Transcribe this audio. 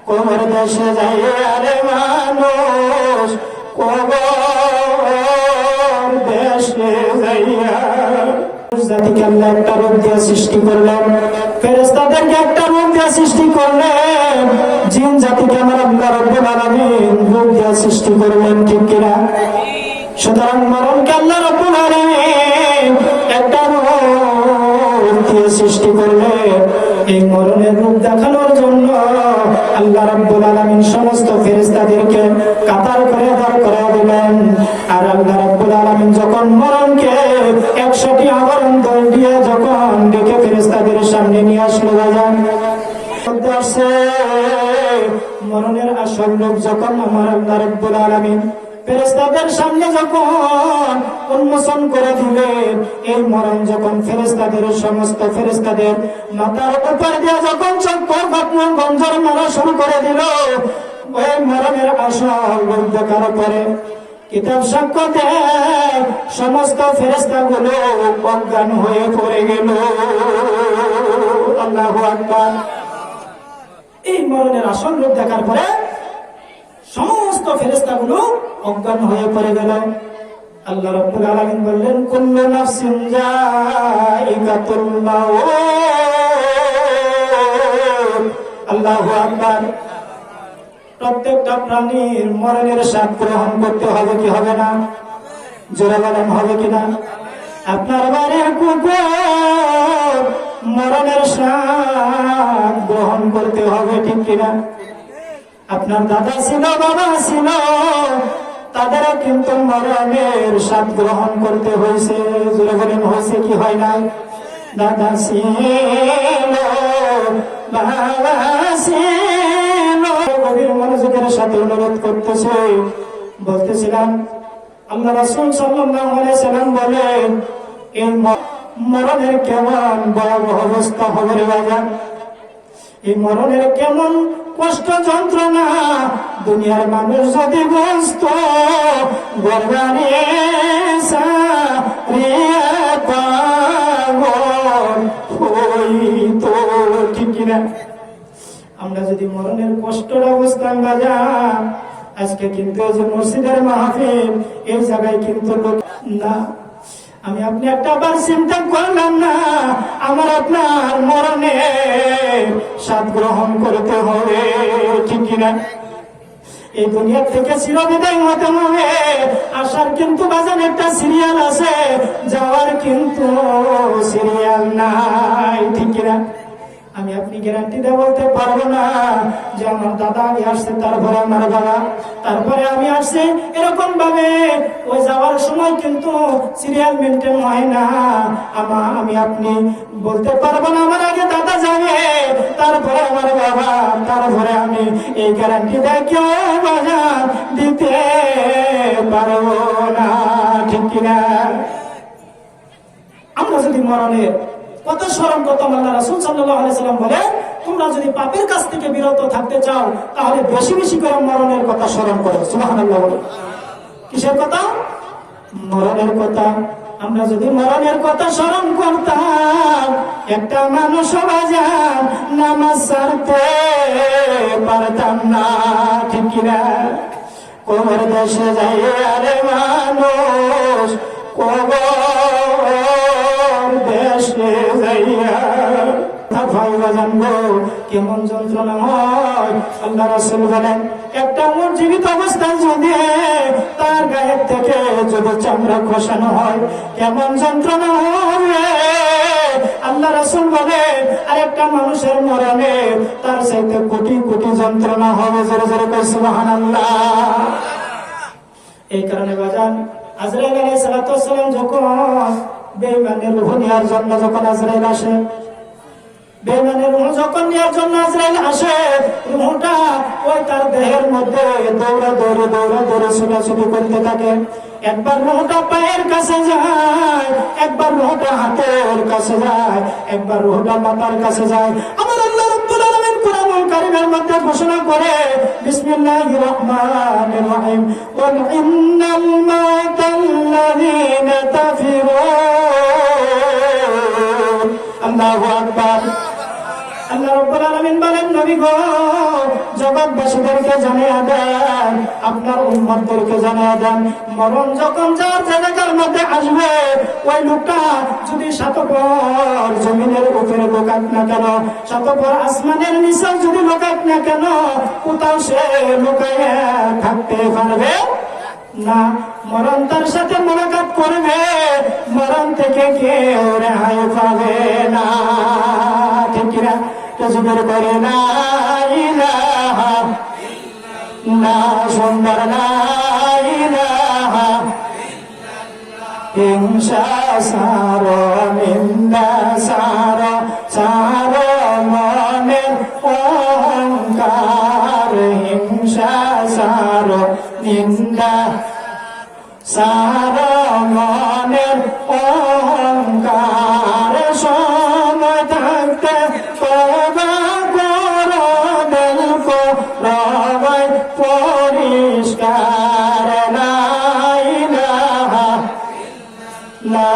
কোমর দেশে যাই আরে মানুষ কোমর দেশে যাইয়া জাতিকে আল্লাহ একটা রূপ দিয়ে সৃষ্টি করলেন, ফেরেশতাদেরকে একটা রূপ দিয়ে সৃষ্টি করলেন, জিন জাতিকে আমার আল্লাহ রাব্বুল আলামিন রূপ দিয়ে সৃষ্টি করলেন, ঠিক কিনা? সুতরাং মরণকে আল্লাহ রাব্বুল আলামিন একটা রূপ দিয়ে সৃষ্টি করলেন। এই মরণের রূপ দেখানোর জন্য আল্লাহ রাব্বুল আলামিন সমস্ত ফেরেশতাদেরকে কাতার করে দাঁড় করায় দিলেন। আর আল্লাহ রাব্বুল আলামিন যখন মরণকে 100টি আবরণ দল দিয়ে যখন ডেকে ফেরেশতাদের সামনে নিয়ে আসলো, বাজান মরণের আসল রূপ যখন আমার আল্লাহ রাব্বুল আলামিন ফেরেশতাদের সামনে যখন উন্মোচন করে দিলেন, এই মরণ যখন ফেরেশতাদের সমস্ত ফেরেশতাদের মাথার উপর দিয়ে যখন চক্কর ঘটনা গঞ্জর মারা শুরু করে দিল, ওই মরণের আসল রূপ দেখার পরে কিতাব সাক্ষ্য দেয় সমস্ত ফেরেশতাগুলো অজ্ঞান হয়ে পড়ে গেল। আল্লাহু আকবার। এই মরণের আসল রূপ দেখার পরে সমস্ত ফেরেশতাগুলো অজ্ঞান হয়ে পড়ে গেল। আল্লাহ রাব্বুল আলামিন বললেন, কুল্লু নাফসিন যায়িকাতুল মাউত। আল্লাহু আকবার। প্রত্যেকটা প্রাণীর মরণের স্বাদ গ্রহণ করতে হবে কি হবে না? জোরে বলেন, হবে কিনা? আপনার বাড়ির কুকুর মরণের স্বাদ গ্রহণ করতে হবে, ঠিক কিনা? আপনার দাদা ছিল, বাবা ছিল, তাদের কিন্তু মরণের স্বাদ গ্রহণ করতে হয়েছে। জোরে বলেন, হয়েছে কি হয় নাই? দাদা ছিল, বাবা ছিল। গভীর মনোযোগের সাথে অনুরোধ করতেছে, বলতেছিলাম আল্লাহ রাসূল সাল্লাল্লাহু আলাইহি সাল্লাম বলেন, এই মরণের কেমন ভয়াবহ অবস্থা হবে রে বাজান, এই মরণের কেমন কষ্ট যন্ত্রণা দুনিয়ার মানুষ যদি বুঝত, গর্বারে হইতো, ঠিক কিনা? আমরা যদি মরণের কষ্টটা বুঝতাম বাজান, আজকে কিন্তু যে মসজিদের মাহফিল এই জায়গায় কিন্তু না। আমি আপনি একটা বার চিন্তা করলাম না, আমার আপনার মরণে স্বাদ গ্রহণ করতে হবে, ঠিক কিনা? এই দুনিয়া থেকে চিরবিদায় হতে হবে। আসার কিন্তু বাজান একটা সিরিয়াল আছে, যাওয়ার কিন্তু সিরিয়াল নাই, ঠিক কিনা? আমি আপনি গ্যারান্টি দিয়ে বলতে পারবো না যে আমার দাদা আগে আসছে, তারপরে আমার বাবা, তারপরে আমি আসছি, এরকম ভাবে ওই যাওয়ার সময় কিন্তু সিরিয়াল মেনটেন হয় না। আমি আপনি বলতে পারবো না আমার আগে দাদা যাবে, তারপরে আমার বাবা, তারপরে আমি। এই গ্যারান্টি দিয়ে কেউ বাজার দিতে পারবো না, ঠিক কিনা? আমরা যদি মরণের কত স্মরণ করতাম, আল্লাহ রাসূল সাল্লাল্লাহু আলাইহি সাল্লাম বলে, তোমরা যদি পাপের কাছ থেকে বিরত থাকতে চাও তাহলে বেশি বেশি করে মরণের কথা স্মরণ করো। সুবহানাল্লাহ। বলে কিসের কথা? মরণের কথা। আমরা যদি মরণের কথা স্মরণ করতাম, একটা মানুষ বাজার নামাজ ছাড়তে পারতাম না, ঠিক কিনা? কোমর দেশে যাই আরে মানুষ কোমর দেশে যাইয়া জানবো কেমন যন্ত্রণা হয়। আল্লাহ রাসূল বলেন, একটা মোট জীবিত অবস্থায় যদি তার গায়ের থেকে যদি চামড়া খসানো হয় কেমন যন্ত্রণা হবে। আল্লাহ রাসূল বলেন, আরেকটা মানুষের মরণে তার চাইতে কোটি কোটি যন্ত্রণা হবে। জোরে জোরে কই সুবহানাল্লাহ। এই কারণে বাজান, আজরাইল আলাইহিস সালাতু ওয়াস সালাম যখন বেঈমানের রূহ নেওয়ার জন্য যখন আজরাইল আসে, বেঈমানের রূহ যখন নেওয়ার জন্য আজরাইল আসে, রূহটা ওই তার দেহের মধ্যে দৌড়া দৌড়ে ছোটাছুটি করতে থাকে। একবার রূহটা পায়ের কাছে যায়, একবার রূহটা হাতের কাছে যায়, একবার রূহটা মাথার কাছে যায়। আমার আল্লাহ রাব্বুল আলামিন কুরআনুল কারীমের মধ্যে ঘোষণা করে, বিসমিল্লাহির রহমানির রহিম, ওয়াল ইন্নাল মাতাল্লাযীনা তাফিরুন। আল্লাহু আকবার। আল্লাহ রাব্বুল আলামিন বলেন, নবী গো, যখন জগৎবাসীদেরকে জানিয়ে দেন, আপনার উম্মতদেরকে জানিয়ে দেন, মরণ যখন যার জায়গার মধ্যে আসবে, ওই লোকটা যদি সাতপর জমিনের উপরে লোকাক না কেন, সাতপর আসমানের নিচে যদি লোকাক না কেন, কোথাও সে লুকাইয়া থাকতে পারবে না। মরণ তার সাথে মোলাকাত করবে, মরণ থেকে কেউ রেহাই পাবে না। ঠিক কিনা? তসবির করে না ইলাহা না, সুন্দর না ইলাহা, হিংসা সারো নিন্দা সারো, সারো মনের অহংকার, হিংসা সারো নিন্দা সারো মনের অহংকার, সময় থাকতে তওবা করো, দিল কো রবাই পরিষ্কার, লা ইলাহা লা